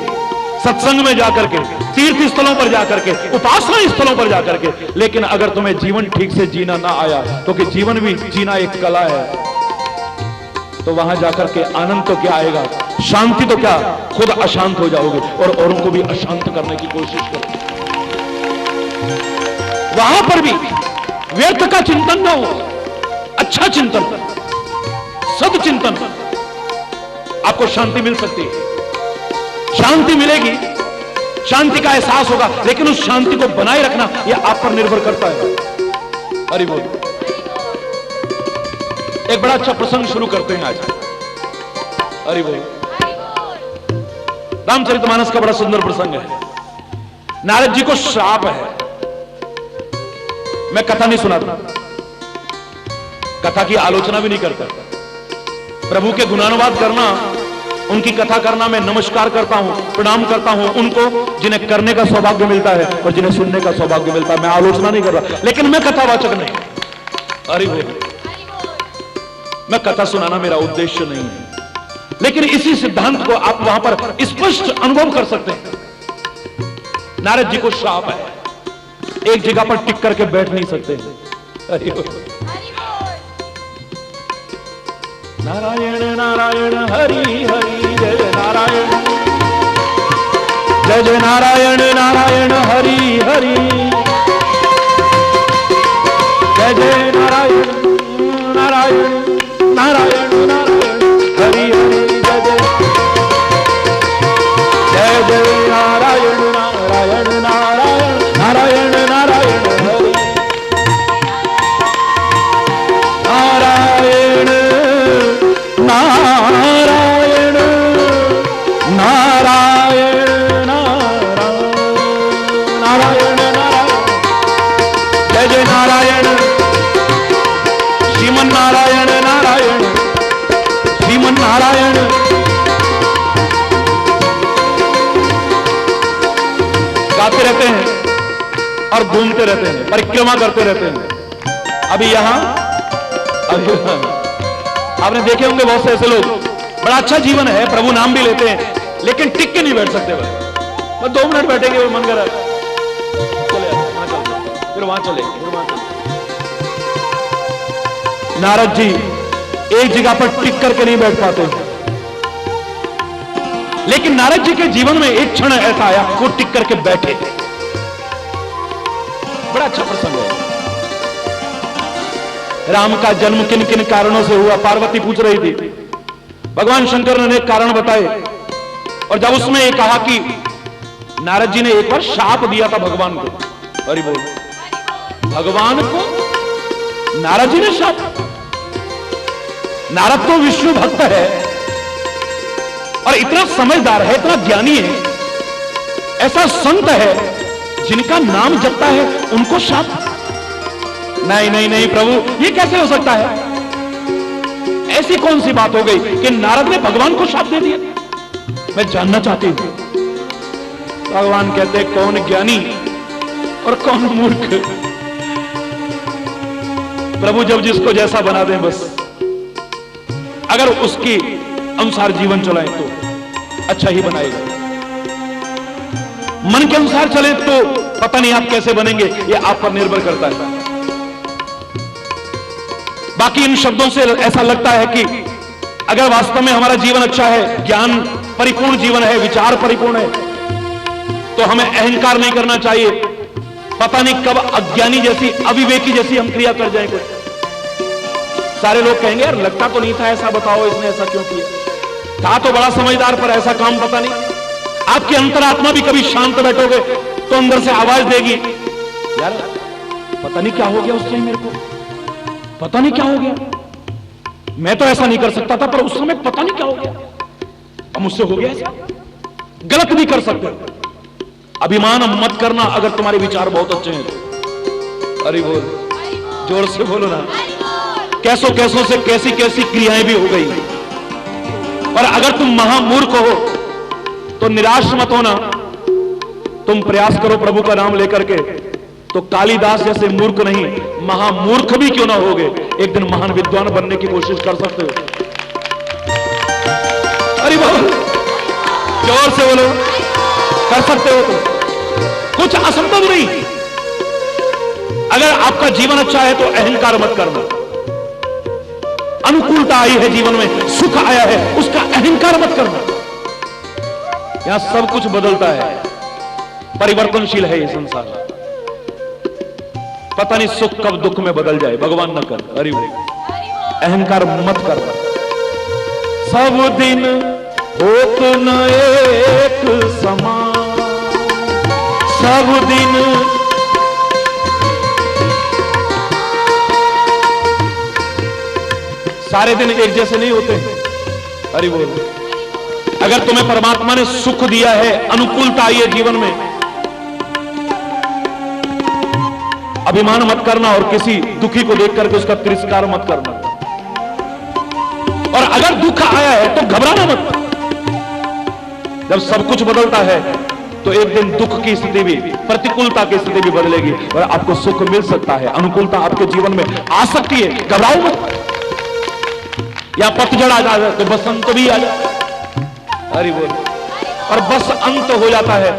सत्संग में जाकर के, तीर्थ स्थलों पर जाकर के, उपासना स्थलों पर जाकर के। लेकिन अगर तुम्हें जीवन ठीक से जीना ना आया, तो कि जीवन भी जीना एक कला है, तो वहां जाकर के आनंद तो क्या आएगा, शांति तो क्या, खुद अशांत हो जाओगे और औरों को भी अशांत करने की कोशिश करोगे। वहां पर भी व्यर्थ का चिंतन ना हो, अच्छा चिंतन, सदचिंतन, आपको शांति मिल सकती है। शांति मिलेगी, शांति का एहसास होगा, लेकिन उस शांति को बनाए रखना यह आप पर निर्भर करता है। हरि बोल। एक बड़ा अच्छा प्रसंग शुरू करते हैं आज। हरि बोल। रामचरितमानस का बड़ा सुंदर प्रसंग है। नारद जी को श्राप है। मैं कथा नहीं सुनाता, कथा की आलोचना भी नहीं करता। प्रभु के गुणानुवाद करना, उनकी कथा करना, मैं नमस्कार करता हूं, प्रणाम करता हूं उनको जिन्हें करने का सौभाग्य मिलता है और जिन्हें सुनने का सौभाग्य मिलता है। मैं आलोचना नहीं कर रहा, लेकिन मैं कथावाचक नहीं। अरे बोल। मैं कथा सुनाना मेरा उद्देश्य नहीं है, लेकिन इसी सिद्धांत को आप वहां पर स्पष्ट अनुभव कर सकते हैं। नारद जी को श्राप है, एक जगह पर टिक करके बैठ नहीं सकते। अरे नारायण नारायण हरि हरि, जय जय नारायण, जय जय नारायण नारायण हरि हरि, जय जय नारायण नारायण नारायण नारायण हरि हरि, जय जय, जय जय नारायण नारायण नारायण नारायण नारायण हरि, नारायण नारायण नारायण नारायण नारायण, जय जय नारायण, श्रीमन नारायण नारायण, श्रीमन नारायण। गाते रहते हैं और घूमते रहते हैं, परिक्रमा करते रहते हैं। अभी यहां आपने देखे होंगे बहुत से ऐसे लोग, बड़ा अच्छा जीवन है, प्रभु नाम भी लेते हैं, लेकिन टिक के नहीं बैठ सकते। बस 2 मिनट बैठेंगे, वो मन कर चले वहां चलते, फिर वहां चलेंगे, फिर वहां चलेंगे। नारद जी एक जगह पर टिक करके नहीं बैठ पाते, लेकिन नारद जी के जीवन में एक क्षण ऐसा आया, वो टिक करके बैठे। बड़ा अच्छा प्रसंग है। राम का जन्म किन किन कारणों से हुआ, पार्वती पूछ रही थी। भगवान शंकर ने अनेक कारण बताए, और जब उसमें ये कहा कि नारद जी ने एक बार शाप दिया था भगवान को। हरि बोल। भगवान को नारद जी ने शाप? नारद तो विष्णु भक्त है और इतना समझदार है, इतना ज्ञानी है, ऐसा संत है, जिनका नाम जपता है, उनको शाप? नहीं नहीं नहीं प्रभु, ये कैसे हो सकता है? ऐसी कौन सी बात हो गई कि नारद ने भगवान को शाप दे दिया? मैं जानना चाहती हूं। भगवान कहते कौन ज्ञानी और कौन मूर्ख। प्रभु जब जिसको जैसा बना दें, बस अगर उसकी अनुसार जीवन चलाएं तो अच्छा ही बनाएगा। मन के अनुसार चले तो पता नहीं आप कैसे बनेंगे, यह आप पर निर्भर करता है। बाकी इन शब्दों से ऐसा लगता है कि अगर वास्तव में हमारा जीवन अच्छा है, ज्ञान परिपूर्ण जीवन है, विचार परिपूर्ण है, तो हमें अहंकार नहीं करना चाहिए, पता नहीं कब अज्ञानी जैसी, अविवेकी जैसी हम क्रिया कर जाए। कुछ सारे लोग कहेंगे यार लगता तो नहीं था ऐसा, बताओ इसने ऐसा क्यों किया, था तो बड़ा समझदार पर ऐसा काम पता नहीं। आपकी अंतरात्मा भी कभी शांत बैठोगे तो अंदर से आवाज देगी, यार पता नहीं क्या हो गया उस टाइम, मेरे को पता नहीं क्या हो गया, मैं तो ऐसा नहीं कर सकता था पर उस समय पता नहीं क्या हो गया, अब मुझसे हो गया ऐसा। गलत भी कर सकते हो। अभिमान मत करना अगर तुम्हारे विचार बहुत अच्छे हैं तो। अरे बोल, जोर से बोलो ना। कैसों कैसों से कैसी कैसी क्रियाएं भी हो गई, और अगर तुम महामूर्ख हो तो निराश मत होना। तुम प्रयास करो प्रभु का नाम लेकर के, तो कालिदास जैसे मूर्ख नहीं, महामूर्ख भी क्यों ना होगे, एक दिन महान विद्वान बनने की कोशिश कर सकते हो। अरे बोल, जोर से बोलो, कर सकते हो तुम, कुछ असंभव नहीं। अगर आपका जीवन अच्छा है तो अहंकार मत करना। अनुकूलता आई है जीवन में, सुख आया है, उसका अहंकार मत करना। यहां सब कुछ बदलता है, परिवर्तनशील है ये संसार। पता नहीं सुख कब दुख में बदल जाए, भगवान न कर। अरे अहंकार मत करना। सब दिन होत न एक समान, सब दिन सारे दिन एक जैसे नहीं होते। अरे बोल, अगर तुम्हें परमात्मा ने सुख दिया है, अनुकूलता आई है जीवन में, अभिमान मत करना और किसी दुखी को देख करके उसका तिरस्कार मत करना। और अगर दुख आया है तो घबराना मत। जब सब कुछ बदलता है तो एक दिन दुख की स्थिति भी, प्रतिकूलता की स्थिति भी बदलेगी और आपको सुख मिल सकता है, अनुकूलता आपके जीवन में आ सकती है। घबराओ मत। या पतझड़ आ जाए तो बसंत भी आ जाए। अरे बोल, और बस अंत हो जाता है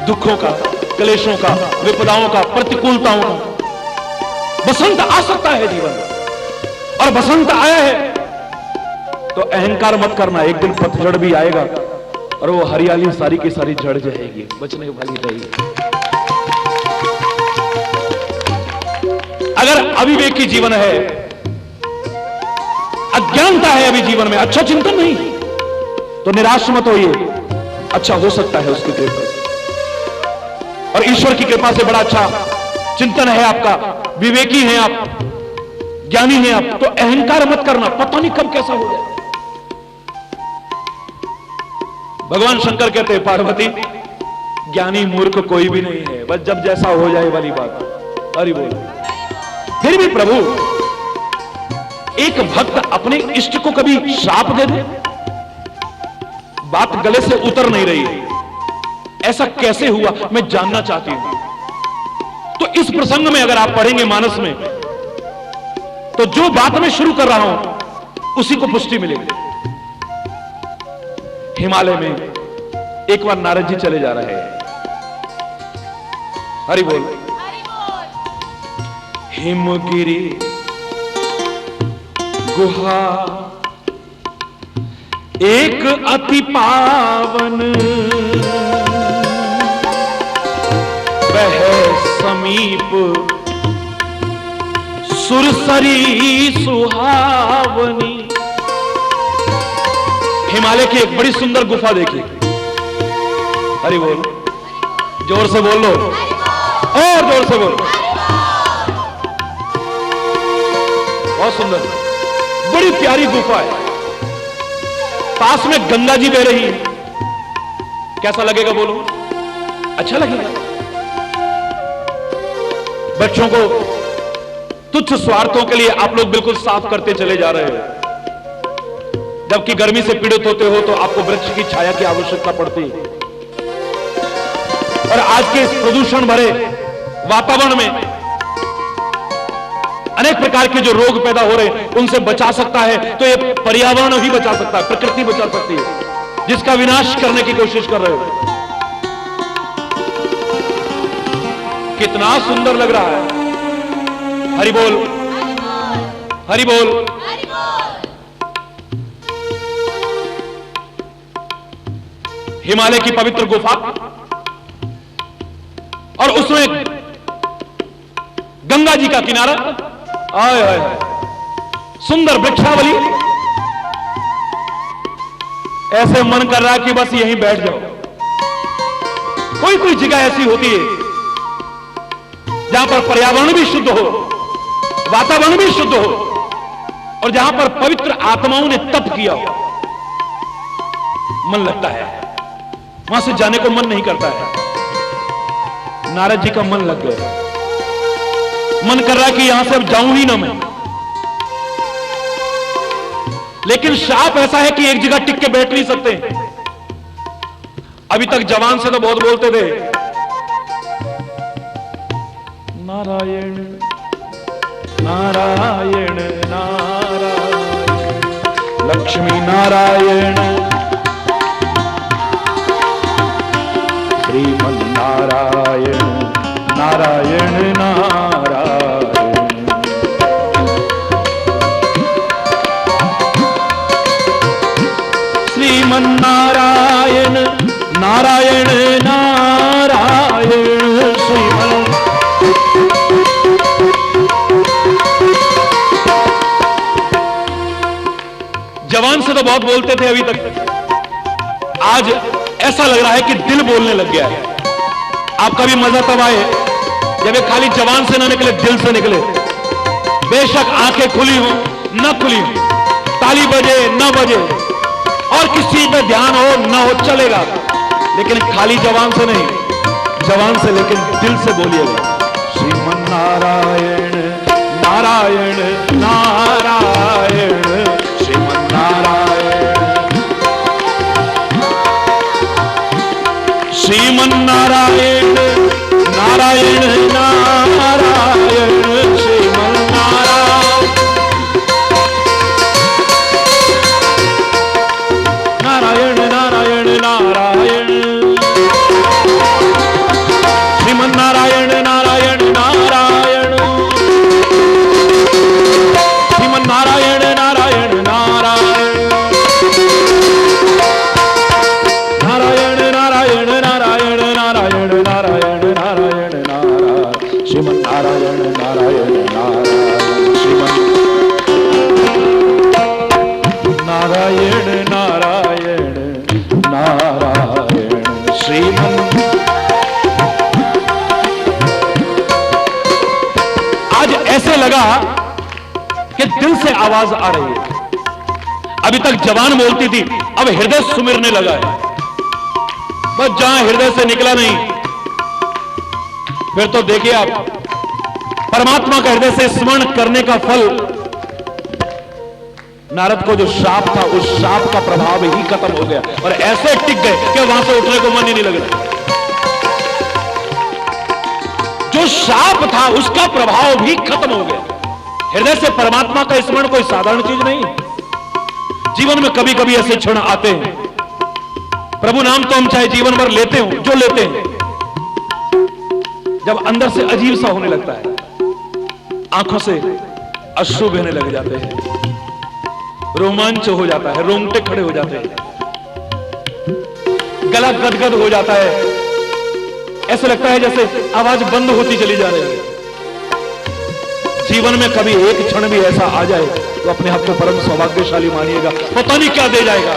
दुखों का, क्लेशों का, विपदाओं का, प्रतिकूलताओं का। बसंत आ सकता है जीवन में, और बसंत आया है तो अहंकार मत करना। एक दिन पतझड़ भी आएगा और वो हरियाली सारी की सारी झड़ जाएगी, बचने वाली रहेगी। अगर अविवेकी जीवन है, अज्ञानता है अभी जीवन में, अच्छा चिंतन नहीं, तो निराश मत होइए, अच्छा हो सकता है उसकी कृपा से। और ईश्वर की कृपा से बड़ा अच्छा चिंतन है आपका, विवेकी हैं आप, ज्ञानी हैं आप, तो अहंकार मत करना, पता नहीं कब कैसा हो जाए। भगवान शंकर कहते हैं पार्वती, ज्ञानी मूर्ख कोई भी नहीं है, बस जब जैसा हो जाए वाली बात। अरे बोल, फिर भी प्रभु एक भक्त अपने इष्ट को कभी श्राप दे दे, बात गले से उतर नहीं रही है, ऐसा कैसे हुआ मैं जानना चाहती हूं। तो इस प्रसंग में अगर आप पढ़ेंगे मानस में, तो जो बात मैं शुरू कर रहा हूं उसी को पुष्टि मिलेगी। हिमालय में एक बार नारद जी चले जा रहे हैं। हरि बोल। हिमगिरी गुहा एक अति पावन, वह समीप सुरसरी सुहावनी। हिमालय की एक बड़ी सुंदर गुफा देखी। हरि बोल, जोर से बोल लो, और जोर से बोलो। बहुत सुंदर, बड़ी प्यारी गुफा है, पास में गंगा जी बह रही है। कैसा लगेगा बोलो? अच्छा लगेगा। बच्चों को तुच्छ स्वार्थों के लिए आप लोग बिल्कुल साफ करते चले जा रहे हो, जबकि गर्मी से पीड़ित होते हो तो आपको वृक्ष की छाया की आवश्यकता पड़ती है। और आज के इस प्रदूषण भरे वातावरण में अनेक प्रकार के जो रोग पैदा हो रहे हैं उनसे बचा सकता है तो ये पर्यावरण ही बचा सकता है, प्रकृति बचा सकती है, जिसका विनाश करने की कोशिश कर रहे हो। कितना सुंदर लग रहा है। हरि बोल, हरि बोल। हिमालय की पवित्र गुफा, और उसमें गंगा जी का किनारा, आय आय, सुंदर वृक्षावली, ऐसे मन कर रहा है कि बस यहीं बैठ जाओ। कोई कोई जगह ऐसी होती है जहां पर पर्यावरण भी शुद्ध हो, वातावरण भी शुद्ध हो, और जहां पर पवित्र आत्माओं ने तप किया हो, मन लगता है, वहां से जाने को मन नहीं करता है। नारद जी का मन लग गया, मन कर रहा है कि यहां से अब जाऊं ही ना मैं। लेकिन शाप ऐसा है कि एक जगह टिक के बैठ नहीं सकते। अभी तक जवान से तो बहुत बोलते थे, नारायण नारायण नारायण, लक्ष्मी नारायण, श्रीमन नारायण नारायण नारायण। श्रीमन नारायण नारायण नारायण, श्रीमन। जवान से तो बहुत बोलते थे अभी तक, आज ऐसा लग रहा है कि दिल बोलने लग गया है। आपका भी मजा तब आए जब ये खाली जवान से ना निकले, दिल से निकले। बेशक आंखें खुली हो न खुली हो, ताली बजे न बजे, और किसी पे ध्यान हो न हो चलेगा, लेकिन खाली जवान से नहीं, जवान से लेकिन दिल से बोलिएगा, श्रीमन नारायण नारायण नारायण, श्रीमन नारायण श्रीमन नारायण नारायण नारायण, श्रीमन नारायण नारायण नारायण नारायण, श्रीमन नारायण नारायण नारायण, श्रीमन नारायण नारायण नारायण, नारायण नारायण नारायण नारायण नारायण नारायण नारायण, श्रीमन नारायण नारायण नारायण, श्रीमन नारायण नारायण नारायण, श्रीमन। आज ऐसे लगा कि दिल से आवाज आ रही है। अभी तक जवान बोलती थी, अब हृदय सुमिरने लगा है। बस जहां हृदय से निकला नहीं, फिर तो देखिए आप, परमात्मा का हृदय से स्मरण करने का फल, नारद को जो शाप था, उस शाप का प्रभाव ही खत्म हो गया, और ऐसे टिक गए कि वहां से उठने को मन ही नहीं लग रहा। जो शाप था उसका प्रभाव भी खत्म हो गया। हृदय से परमात्मा का स्मरण कोई साधारण चीज नहीं। जीवन में कभी कभी ऐसे क्षण आते हैं, प्रभु नाम तो हम चाहे जीवन भर लेते हो, जो लेते हैं, जब अंदर से अजीब सा होने लगता है, आंखों से अश्रु बहने लग जाते हैं, रोमांच हो जाता है, रोंगटे खड़े हो जाते हैं, गला गदगद हो जाता है, ऐसा लगता है जैसे आवाज बंद होती चली जा रही है। जीवन में कभी एक क्षण भी ऐसा आ जाए तो अपने आप को परम सौभाग्यशाली मानिएगा, पता नहीं क्या दे जाएगा।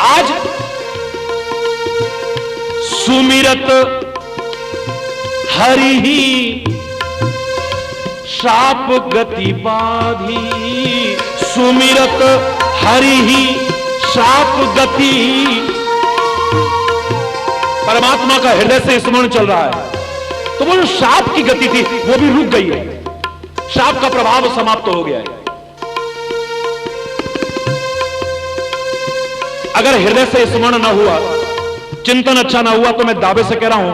आज सुमिरत हरि ही शाप गति बाधी, सुमिरत हरि ही शाप गति। परमात्मा का हृदय से स्मरण चल रहा है, तो वो जो शाप की गति थी वो भी रुक गई है, शाप का प्रभाव समाप्त हो गया है। अगर हृदय से स्मरण ना हुआ, चिंतन अच्छा ना हुआ, तो मैं दावे से कह रहा हूं,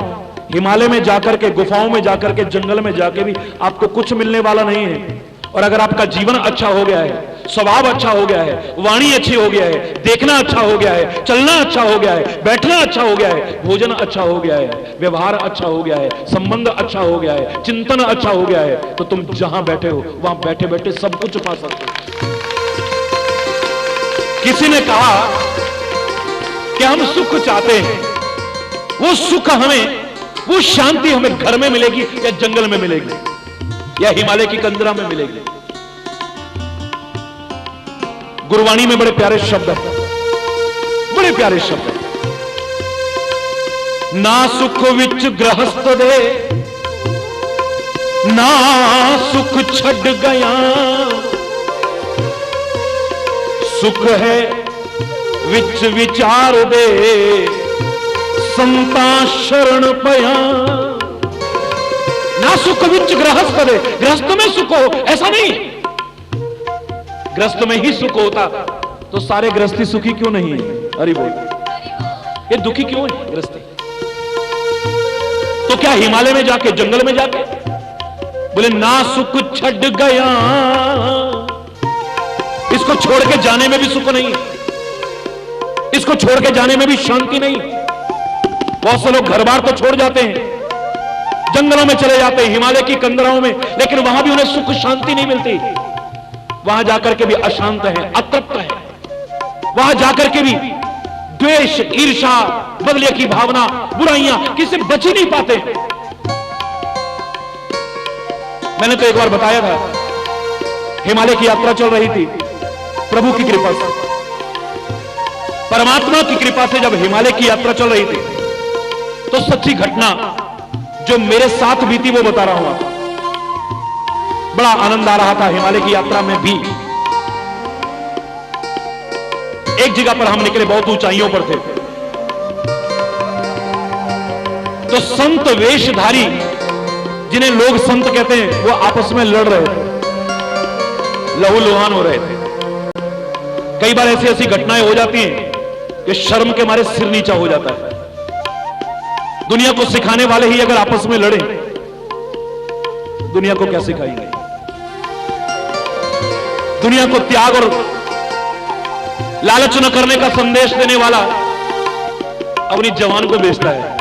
हिमालय में जाकर के, गुफाओं में जाकर के, जंगल में जाके भी आपको कुछ मिलने वाला नहीं है। और अगर आपका जीवन अच्छा हो गया है, स्वभाव अच्छा हो गया है, वाणी अच्छी हो गया है, देखना अच्छा हो गया है, चलना अच्छा हो गया है, बैठना अच्छा हो गया है, भोजन अच्छा हो गया है, व्यवहार अच्छा हो गया है, संबंध अच्छा हो गया है, चिंतन अच्छा हो गया है, तो तुम जहां बैठे हो वहां बैठे बैठे सब कुछ पा सकते हो। किसी ने कहा कि हम सुख चाहते हैं, वो सुख हमें, वो शांति हमें घर में मिलेगी या जंगल में मिलेगी या हिमालय की कंदरा में मिलेगी। गुरबाणी में बड़े प्यारे शब्द है, बड़े प्यारे शब्द है। ना सुख विच गृहस्थ दे, ना सुख छड़ गया, सुख है विच विचार दे, संता शरण पया। ना सुख विच गृहस्थ दे, गृहस्थ में सुख हो ऐसा नहीं, गृहस्थ में ही सुख होता तो सारे गृहस्थी सुखी क्यों नहीं है? अरे बोल, ये दुखी क्यों है गृहस्थी? तो क्या हिमालय में जाके, जंगल में जाके बोले ना सुख छड़ गया, इसको छोड़ के जाने में भी सुख नहीं, इसको छोड़ के जाने में भी शांति नहीं। बहुत से लोग घर बार तो छोड़ जाते हैं, जंगलों में चले जाते हैं, हिमालय की कंदराओं में, लेकिन वहां भी उन्हें सुख शांति नहीं मिलती। वहां जाकर के भी अशांत है, अतृप्त है, वहां जाकर के भी द्वेष, ईर्ष्या, बदले की भावना, बुराइयां, किसी बच ही नहीं पाते। मैंने तो एक बार बताया था, हिमालय की यात्रा चल रही थी, प्रभु की कृपा से, परमात्मा की कृपा से जब हिमालय की यात्रा चल रही थी तो सच्ची घटना जो मेरे साथ बीती वो बता रहा हूं। बड़ा आनंद आ रहा था हिमालय की यात्रा में भी। एक जगह पर हम निकले, बहुत ऊंचाइयों पर थे, तो संत वेशधारी, जिन्हें लोग संत कहते हैं, वो आपस में लड़ रहे थे, लहूलुहान हो रहे थे। कई बार ऐसी ऐसी घटनाएं हो जाती हैं कि शर्म के मारे सिर नीचा हो जाता है। दुनिया को सिखाने वाले ही अगर आपस में लड़े, दुनिया को क्या सिखाएंगे? दुनिया को त्याग और लालच न करने का संदेश देने वाला अपनी जवान को बेचता है।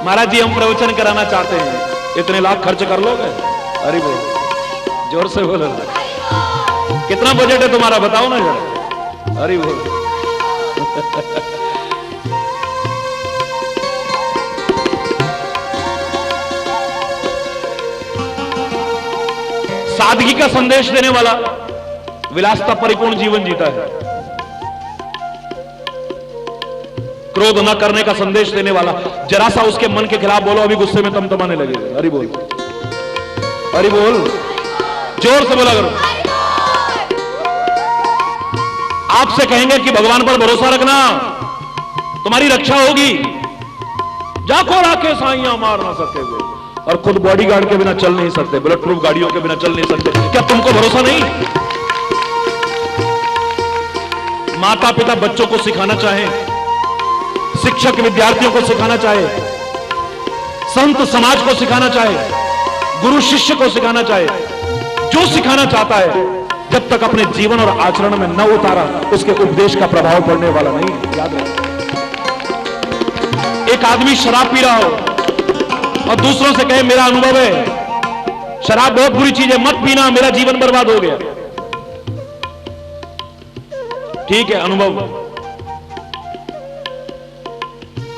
महाराज जी हम प्रवचन कराना चाहते हैं, इतने लाख खर्च कर लोगे? अरे बोल, जोर से बोलो, कितना बजट है तुम्हारा बताओ ना जरा। अरे बोल सादगी का संदेश देने वाला विलासता परिपूर्ण जीवन जीता है। क्रोध न करने का संदेश देने वाला, जरा सा उसके मन के खिलाफ बोलो अभी गुस्से में तमतमाने लगेगा। अरे बोल, अरे बोल, जोर से बोला करो। आपसे कहेंगे कि भगवान पर भरोसा रखना, तुम्हारी रक्षा होगी, जाको राखे साइयां मार ना सकेगे, और खुद बॉडीगार्ड के बिना चल नहीं सकते, बुलेट प्रूफ गाड़ियों के बिना चल नहीं सकते। क्या तुमको भरोसा नहीं? माता पिता बच्चों को सिखाना चाहे, शिक्षक विद्यार्थियों को सिखाना चाहे, संत समाज को सिखाना चाहे, गुरु शिष्य को सिखाना चाहे, जो सिखाना चाहता है, जब तक अपने जीवन और आचरण में न उतारा, उसके उपदेश का प्रभाव पड़ने वाला नहीं। याद रखो, एक आदमी शराब पी रहा हो और दूसरों से कहे मेरा अनुभव है शराब बहुत बुरी चीज है, मत पीना, मेरा जीवन बर्बाद हो गया। ठीक है अनुभव,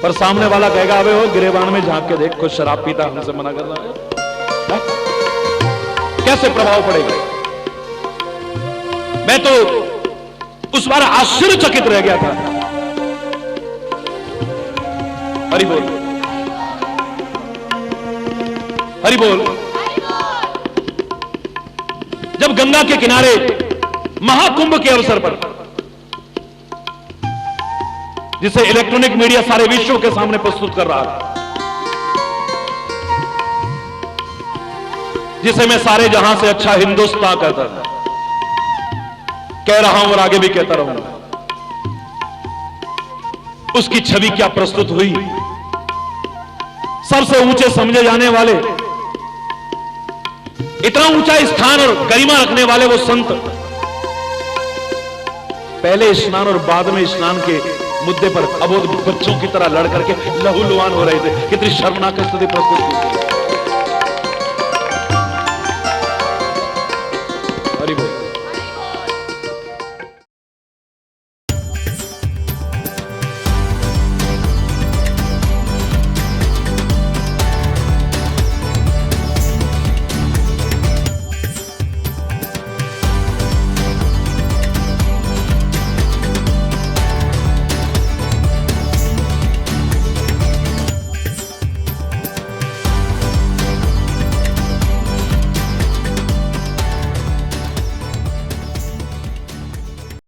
पर सामने वाला कहेगा अबे वो गिरेबान में झांक के देख, कुछ शराब पीता, हमसे मना कर रहा है। कैसे प्रभाव पड़ेगा? मैं तो उस बार आश्चर्यचकित रह गया था। हरि बोल, हरि बोल। जब गंगा के किनारे महाकुंभ के अवसर पर, जिसे इलेक्ट्रॉनिक मीडिया सारे विश्व के सामने प्रस्तुत कर रहा था, जिसे मैं सारे जहां से अच्छा हिंदुस्तान कहता था, कह रहा हूं और आगे भी कहता रहूंगा, उसकी छवि क्या प्रस्तुत हुई। सबसे ऊंचे समझे जाने वाले, इतना ऊंचा स्थान और गरिमा रखने वाले वो संत पहले स्नान और बाद में स्नान के मुद्दे पर अबोध बच्चों की तरह लड़ करके लहूलुहान हो रहे थे। कितनी शर्मनाक स्थिति प्रस्तुत की।